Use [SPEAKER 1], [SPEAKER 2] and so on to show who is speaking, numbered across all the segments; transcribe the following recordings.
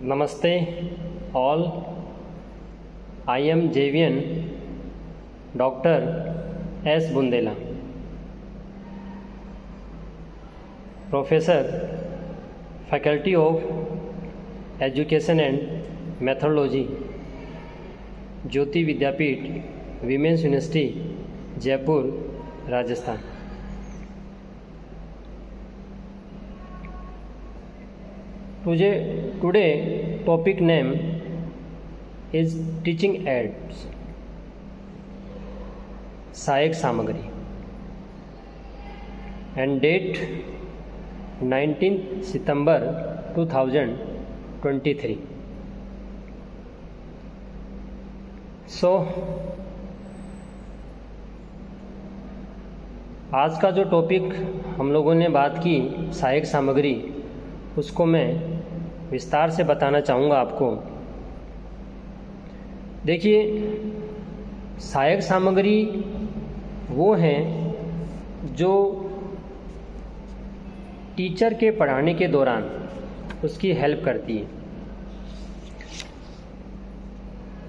[SPEAKER 1] Namaste all. I am JVN Dr. S. Bundela, Professor, Faculty of Education and Methodology, Jyoti Vidyapeeth, women's university, Jaipur, Rajasthan. Today topic name is teaching aids, सहायक सामग्री, and date 19 September 2023। So आज का जो topic हम लोगों ने बात की सहायक सामग्री, उसको मैं विस्तार से बताना चाहूँगा आपको। देखिए, सहायक सामग्री वो हैं जो टीचर के पढ़ाने के दौरान उसकी हेल्प करती है।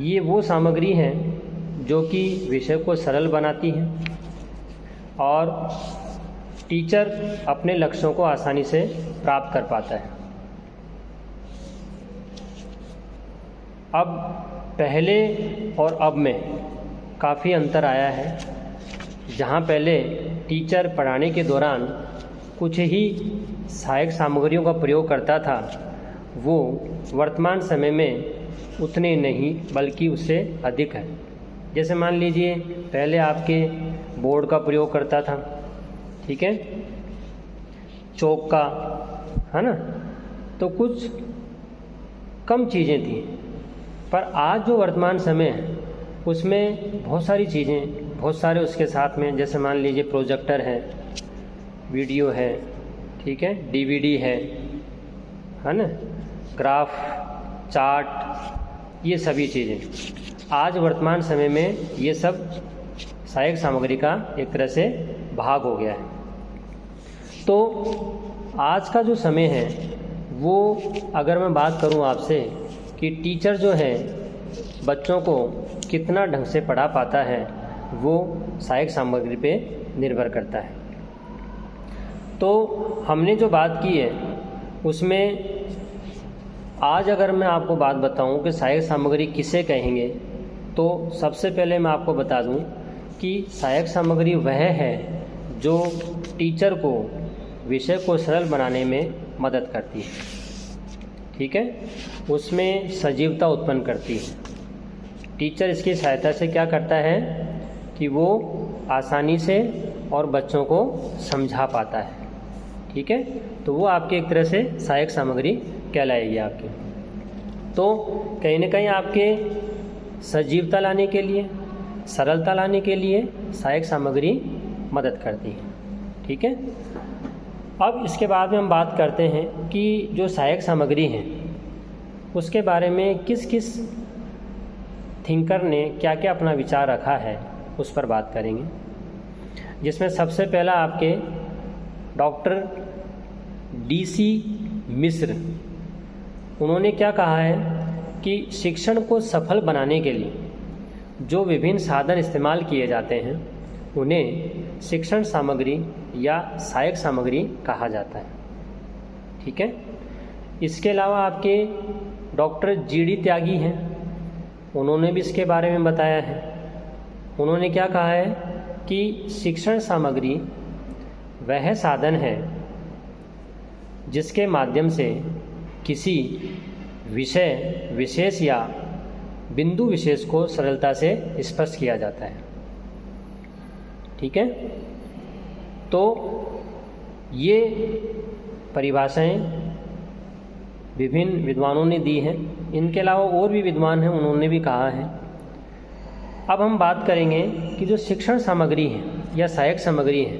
[SPEAKER 1] ये वो सामग्री हैं जो कि विषय को सरल बनाती हैं और टीचर अपने लक्ष्यों को आसानी से प्राप्त कर पाता है। अब पहले और अब में काफ़ी अंतर आया है। जहाँ पहले टीचर पढ़ाने के दौरान कुछ ही सहायक सामग्रियों का प्रयोग करता था, वो वर्तमान समय में उतने नहीं बल्कि उससे अधिक है। जैसे मान लीजिए, पहले आपके बोर्ड का प्रयोग करता था, ठीक है, चौक का, है ना, तो कुछ कम चीज़ें थी। पर आज जो वर्तमान समय है उसमें बहुत सारी चीज़ें, बहुत सारे उसके साथ में, जैसे मान लीजिए प्रोजेक्टर है, वीडियो है, ठीक है, डीवीडी है ना, ग्राफ, चार्ट, ये सभी चीज़ें आज वर्तमान समय में ये सब सहायक सामग्री का एक तरह से भाग हो गया है। तो आज का जो समय है वो, अगर मैं बात करूं आपसे कि टीचर जो है बच्चों को कितना ढंग से पढ़ा पाता है, वो सहायक सामग्री पे निर्भर करता है। तो हमने जो बात की है उसमें आज अगर मैं आपको बात बताऊं कि सहायक सामग्री किसे कहेंगे, तो सबसे पहले मैं आपको बता दूं कि सहायक सामग्री वह है जो टीचर को विषय को सरल बनाने में मदद करती है, ठीक है, उसमें सजीवता उत्पन्न करती है। टीचर इसकी सहायता से क्या करता है कि वो आसानी से और बच्चों को समझा पाता है, ठीक है, तो वो आपके एक तरह से सहायक सामग्री कहलाएगी आपकी। तो कहीं ना कहीं आपके सजीवता लाने के लिए, सरलता लाने के लिए सहायक सामग्री मदद करती है, ठीक है। अब इसके बाद में हम बात करते हैं कि जो सहायक सामग्री है उसके बारे में किस किस थिंकर ने क्या क्या अपना विचार रखा है, उस पर बात करेंगे। जिसमें सबसे पहला आपके डॉक्टर DC मिश्र, उन्होंने क्या कहा है कि शिक्षण को सफल बनाने के लिए जो विभिन्न साधन इस्तेमाल किए जाते हैं उन्हें शिक्षण सामग्री या सहायक सामग्री कहा जाता है, ठीक है। इसके अलावा आपके डॉक्टर GD त्यागी हैं, उन्होंने भी इसके बारे में बताया है। उन्होंने क्या कहा है कि शिक्षण सामग्री वह साधन है जिसके माध्यम से किसी विषय विशेष या बिंदु विशेष को सरलता से स्पष्ट किया जाता है, ठीक है। तो ये परिभाषाएं विभिन्न विद्वानों ने दी हैं। इनके अलावा और भी विद्वान हैं, उन्होंने भी कहा है। अब हम बात करेंगे कि जो शिक्षण सामग्री है या सहायक सामग्री है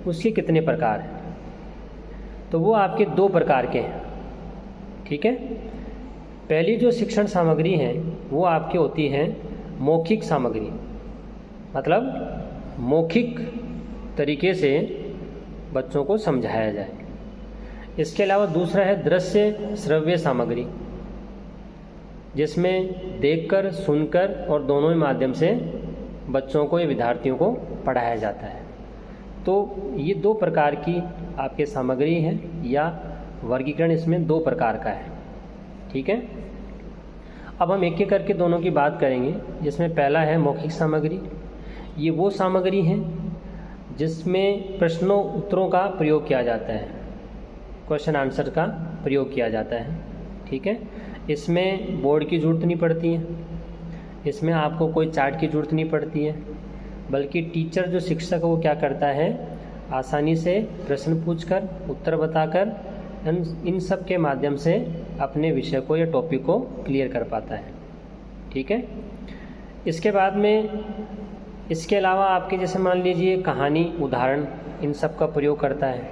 [SPEAKER 1] उसके कितने प्रकार हैं। तो वो आपके दो प्रकार के हैं, ठीक है। पहली जो शिक्षण सामग्री है वो आपकी होती है मौखिक सामग्री, मतलब मौखिक तरीके से बच्चों को समझाया जाए। इसके अलावा दूसरा है दृश्य श्रव्य सामग्री, जिसमें देखकर, सुनकर और दोनों ही माध्यम से बच्चों को या विद्यार्थियों को पढ़ाया जाता है। तो ये दो प्रकार की आपके सामग्री है या वर्गीकरण इसमें दो प्रकार का है। ठीक है, अब हम एक एक करके दोनों की बात करेंगे। जिसमें पहला है मौखिक सामग्री। ये वो सामग्री है जिसमें प्रश्नों उत्तरों का प्रयोग किया जाता है, क्वेश्चन आंसर का प्रयोग किया जाता है। ठीक है, इसमें बोर्ड की ज़रूरत नहीं पड़ती है, इसमें आपको कोई चार्ट की ज़रूरत नहीं पड़ती है, बल्कि टीचर जो शिक्षक है वो क्या करता है, आसानी से प्रश्न पूछकर, उत्तर बताकर इन सब के माध्यम से अपने विषय को या टॉपिक को क्लियर कर पाता है। ठीक है, इसके बाद में इसके अलावा आपके जैसे मान लीजिए कहानी, उदाहरण, इन सब का प्रयोग करता है,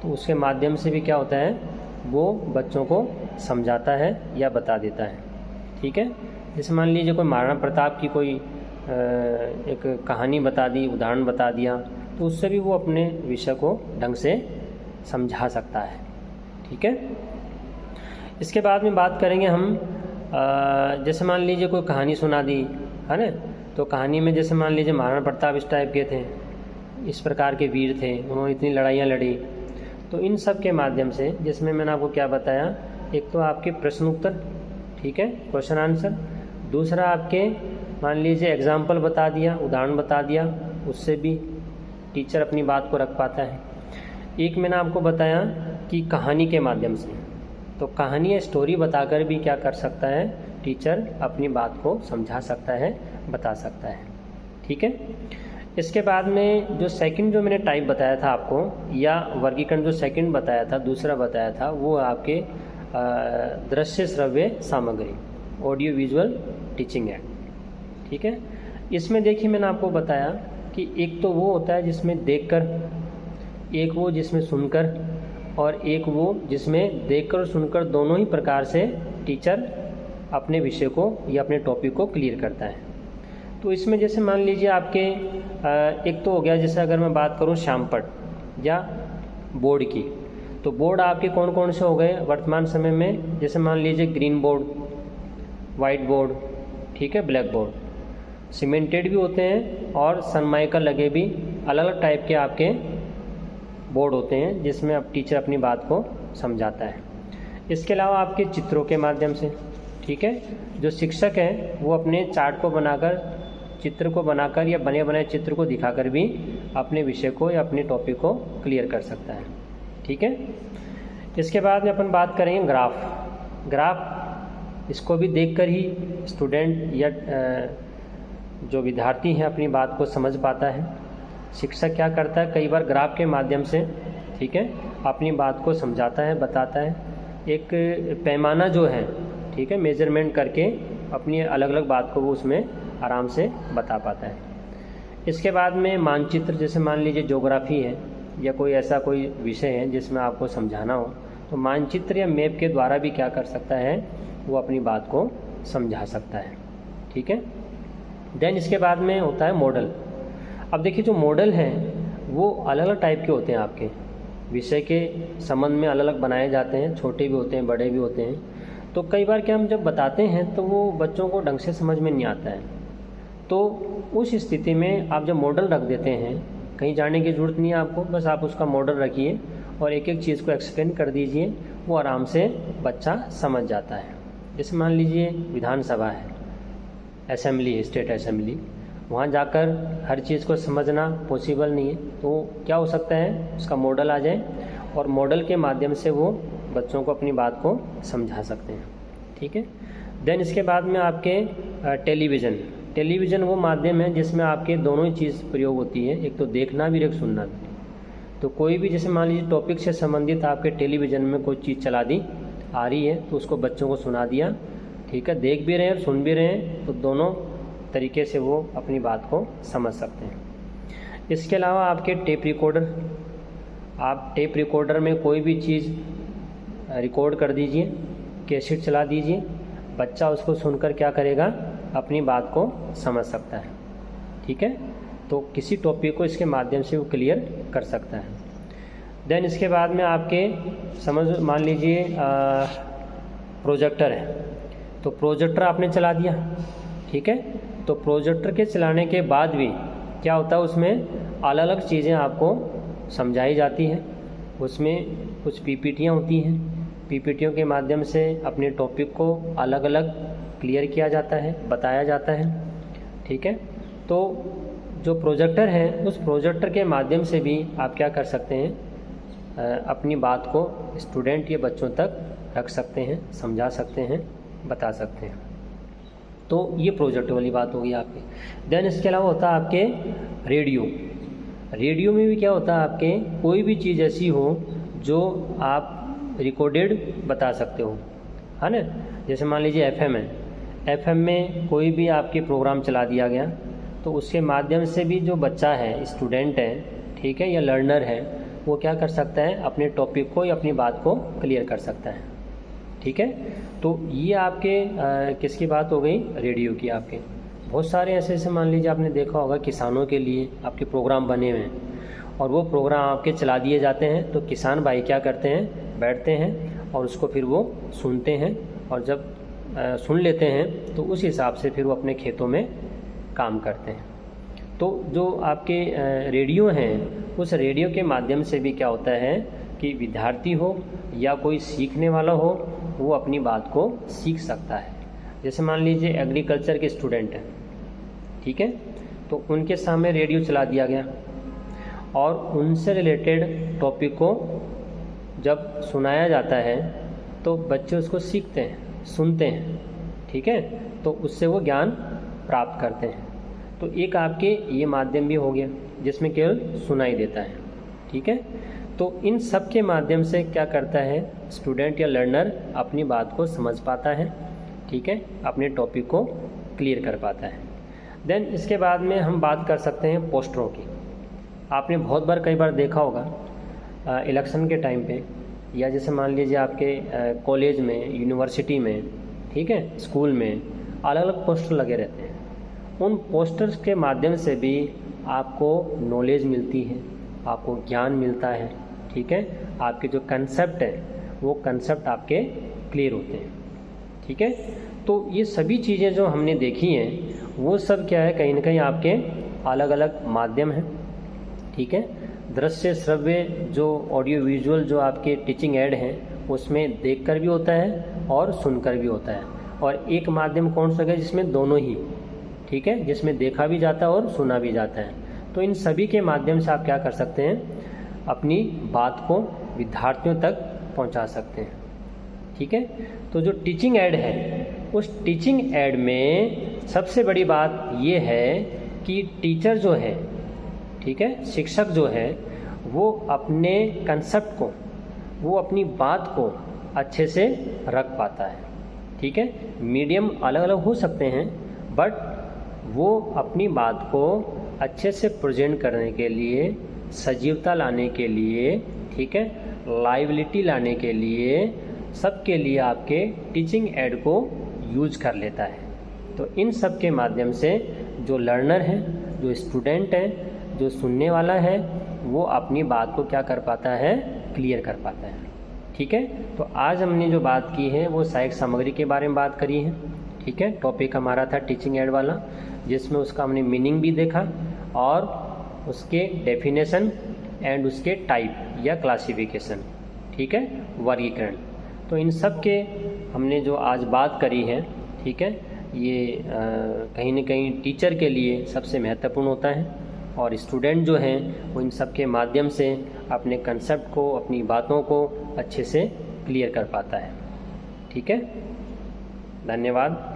[SPEAKER 1] तो उसके माध्यम से भी क्या होता है, वो बच्चों को समझाता है या बता देता है। ठीक है, जैसे मान लीजिए कोई महाराणा प्रताप की कोई एक कहानी बता दी, उदाहरण बता दिया, तो उससे भी वो अपने विषय को ढंग से समझा सकता है। ठीक है, इसके बाद में बात करेंगे हम जैसे मान लीजिए कोई कहानी सुना दी है ना, तो कहानी में जैसे मान लीजिए महाराणा प्रताप इस टाइप के थे, इस प्रकार के वीर थे, उन्होंने इतनी लड़ाइयाँ लड़ी, तो इन सब के माध्यम से जिसमें मैंने आपको क्या बताया, एक तो आपके प्रश्न उत्तर, ठीक है, क्वेश्चन आंसर, दूसरा आपके मान लीजिए एग्जाम्पल बता दिया, उदाहरण बता दिया, उससे भी टीचर अपनी बात को रख पाता है। एक मैंने आपको बताया कि कहानी के माध्यम से, तो कहानी या स्टोरी बताकर भी क्या कर सकता है, टीचर अपनी बात को समझा सकता है, बता सकता है। ठीक है, इसके बाद में जो सेकंड जो मैंने टाइप बताया था आपको, या वर्गीकरण जो सेकंड बताया था, दूसरा बताया था, वो आपके दृश्य श्रव्य सामग्री, ऑडियो विजुअल टीचिंग एड। ठीक है, इसमें देखिए मैंने आपको बताया कि एक तो वो होता है जिसमें देखकर, एक वो जिसमें सुनकर, और एक वो जिसमें देखकर और सुनकर दोनों ही प्रकार से टीचर अपने विषय को या अपने टॉपिक को क्लियर करता है। तो इसमें जैसे मान लीजिए आपके एक तो हो गया, जैसे अगर मैं बात करूं श्यामपट्ट या बोर्ड की, तो बोर्ड आपके कौन कौन से हो गए वर्तमान समय में, जैसे मान लीजिए ग्रीन बोर्ड, वाइट बोर्ड, ठीक है, ब्लैक बोर्ड, सीमेंटेड भी होते हैं और सनमाइका लगे भी, अलग अलग टाइप के आपके बोर्ड होते हैं जिसमें अब टीचर अपनी बात को समझाता है। इसके अलावा आपके चित्रों के माध्यम से, ठीक है, जो शिक्षक हैं वो अपने चार्ट को बनाकर, चित्र को बनाकर या बने बनाए चित्र को दिखाकर भी अपने विषय को या अपने टॉपिक को क्लियर कर सकता है। ठीक है, इसके बाद में अपन बात करेंगे ग्राफ। ग्राफ इसको भी देखकर ही स्टूडेंट या जो विद्यार्थी हैं अपनी बात को समझ पाता है। शिक्षक क्या करता है, कई बार ग्राफ के माध्यम से, ठीक है, अपनी बात को समझाता है, बताता है, एक पैमाना जो है, ठीक है, मेजरमेंट करके अपनी अलग अलग बात को वो उसमें आराम से बता पाता है। इसके बाद में मानचित्र, जैसे मान लीजिए ज्योग्राफी है या कोई ऐसा कोई विषय है जिसमें आपको समझाना हो, तो मानचित्र या मैप के द्वारा भी क्या कर सकता है, वो अपनी बात को समझा सकता है। ठीक है, देन इसके बाद में होता है मॉडल। अब देखिए जो मॉडल हैं वो अलग अलग टाइप के होते हैं, आपके विषय के संबंध में अलग अलग बनाए जाते हैं, छोटे भी होते हैं, बड़े भी होते हैं। तो कई बार क्या हम जब बताते हैं तो वो बच्चों को ढंग से समझ में नहीं आता है, तो उस स्थिति में आप जब मॉडल रख देते हैं, कहीं जाने की ज़रूरत नहीं है आपको, बस आप उसका मॉडल रखिए और एक एक चीज़ को एक्सप्लेन कर दीजिए, वो आराम से बच्चा समझ जाता है। जैसे मान लीजिए विधानसभा है, असेंबली है, स्टेट असेंबली, वहाँ जाकर हर चीज़ को समझना पॉसिबल नहीं है, तो क्या हो सकता है, उसका मॉडल आ जाए और मॉडल के माध्यम से वो बच्चों को अपनी बात को समझा सकते हैं। ठीक है, देन इसके बाद में आपके टेलीविज़न। टेलीविज़न वो माध्यम है जिसमें आपके दोनों ही चीज़ प्रयोग होती है, एक तो देखना भी, एक सुनना भी। तो कोई भी जैसे मान लीजिए टॉपिक से संबंधित आपके टेलीविज़न में कोई चीज़ चला दी आ रही है, तो उसको बच्चों को सुना दिया, ठीक है, देख भी रहे हैं और सुन भी रहे हैं, तो दोनों तरीके से वो अपनी बात को समझ सकते हैं। इसके अलावा आपके टेप रिकॉर्डर, आप टेप रिकॉर्डर में कोई भी चीज़ रिकॉर्ड कर दीजिए, कैसेट चला दीजिए, बच्चा उसको सुनकर क्या करेगा, अपनी बात को समझ सकता है। ठीक है, तो किसी टॉपिक को इसके माध्यम से वो क्लियर कर सकता है। देन इसके बाद में आपके समझ मान लीजिए प्रोजेक्टर है, तो प्रोजेक्टर आपने चला दिया, ठीक है। तो प्रोजेक्टर के चलाने के बाद भी क्या होता है, उसमें अलग अलग चीज़ें आपको समझाई जाती हैं। उसमें कुछ पीपीटियाँ होती हैं, पीपीटियों के माध्यम से अपने टॉपिक को अलग अलग क्लियर किया जाता है, बताया जाता है, ठीक है। तो जो प्रोजेक्टर है, उस प्रोजेक्टर के माध्यम से भी आप क्या कर सकते हैं, अपनी बात को स्टूडेंट या बच्चों तक रख सकते हैं, समझा सकते हैं, बता सकते हैं। तो ये प्रोजेक्टर वाली बात होगी आपकी। देन इसके अलावा होता है आपके रेडियो। रेडियो में भी क्या होता है, आपके कोई भी चीज़ ऐसी हो जो आप रिकॉर्डेड बता सकते हो, है ना। जैसे मान लीजिए एफएम है, एफएम में कोई भी आपके प्रोग्राम चला दिया गया, तो उसके माध्यम से भी जो बच्चा है, स्टूडेंट है, ठीक है, या लर्नर है, वो क्या कर सकता है, अपने टॉपिक को या अपनी बात को क्लियर कर सकता है, ठीक है। तो ये आपके किसकी बात हो गई, रेडियो की। आपके बहुत सारे ऐसे ऐसे मान लीजिए आपने देखा होगा किसानों के लिए आपके प्रोग्राम बने हुए हैं, और वो प्रोग्राम आपके चला दिए जाते हैं। तो किसान भाई क्या करते हैं, बैठते हैं और उसको फिर वो सुनते हैं, और जब सुन लेते हैं तो उस हिसाब से फिर वो अपने खेतों में काम करते हैं। तो जो आपके रेडियो हैं, उस रेडियो के माध्यम से भी क्या होता है कि विद्यार्थी हो या कोई सीखने वाला हो, वो अपनी बात को सीख सकता है। जैसे मान लीजिए एग्रीकल्चर के स्टूडेंट हैं, ठीक है, तो उनके सामने रेडियो चला दिया गया और उनसे रिलेटेड टॉपिक को जब सुनाया जाता है तो बच्चे उसको सीखते हैं, सुनते हैं, ठीक है, तो उससे वो ज्ञान प्राप्त करते हैं। तो एक आपके ये माध्यम भी हो गया जिसमें केवल सुनाई देता है, ठीक है। तो इन सब के माध्यम से क्या करता है, स्टूडेंट या लर्नर अपनी बात को समझ पाता है, ठीक है, अपने टॉपिक को क्लियर कर पाता है। देन इसके बाद में हम बात कर सकते हैं पोस्टरों की। आपने बहुत बार कई बार देखा होगा इलेक्शन के टाइम पे, या जैसे मान लीजिए आपके कॉलेज में, यूनिवर्सिटी में, ठीक है, स्कूल में अलग अलग पोस्टर लगे रहते हैं। उन पोस्टर्स के माध्यम से भी आपको नॉलेज मिलती है, आपको ज्ञान मिलता है, ठीक है। आपके जो कंसेप्ट है वो कंसेप्ट आपके क्लियर होते हैं, ठीक है। तो ये सभी चीज़ें जो हमने देखी हैं वो सब क्या है, कहीं ना कहीं आपके अलग अलग माध्यम हैं, ठीक है। दृश्य श्रव्य जो ऑडियो विजुअल जो आपके टीचिंग एड हैं उसमें देखकर भी होता है और सुनकर भी होता है। और एक माध्यम कौन सा है जिसमें दोनों ही, ठीक है, जिसमें देखा भी जाता है और सुना भी जाता है। तो इन सभी के माध्यम से आप क्या कर सकते हैं, अपनी बात को विद्यार्थियों तक पहुंचा सकते हैं, ठीक है। तो जो टीचिंग एड है, उस टीचिंग एड में सबसे बड़ी बात ये है कि टीचर जो है, ठीक है, शिक्षक जो है, वो अपने कंसेप्ट को, वो अपनी बात को अच्छे से रख पाता है, ठीक है। मीडियम अलग अलग हो सकते हैं, बट वो अपनी बात को अच्छे से प्रेजेंट करने के लिए, सजीवता लाने के लिए, ठीक है, लाइवलिटी लाने के लिए, सबके लिए आपके टीचिंग एड को यूज कर लेता है। तो इन सब के माध्यम से जो लर्नर है, जो स्टूडेंट है, जो सुनने वाला है, वो अपनी बात को क्या कर पाता है, क्लियर कर पाता है, ठीक है। तो आज हमने जो बात की है वो सहायक सामग्री के बारे में बात करी है, ठीक है। टॉपिक हमारा था टीचिंग एड वाला, जिसमें उसका हमने मीनिंग भी देखा और उसके डेफिनेशन एंड उसके टाइप या क्लासिफिकेशन, ठीक है, वर्गीकरण। तो इन सब के हमने जो आज बात करी है, ठीक है, ये कहीं न कहीं टीचर के लिए सबसे महत्वपूर्ण होता है, और स्टूडेंट जो हैं वो इन सब के माध्यम से अपने कंसेप्ट को, अपनी बातों को अच्छे से क्लियर कर पाता है, ठीक है। धन्यवाद।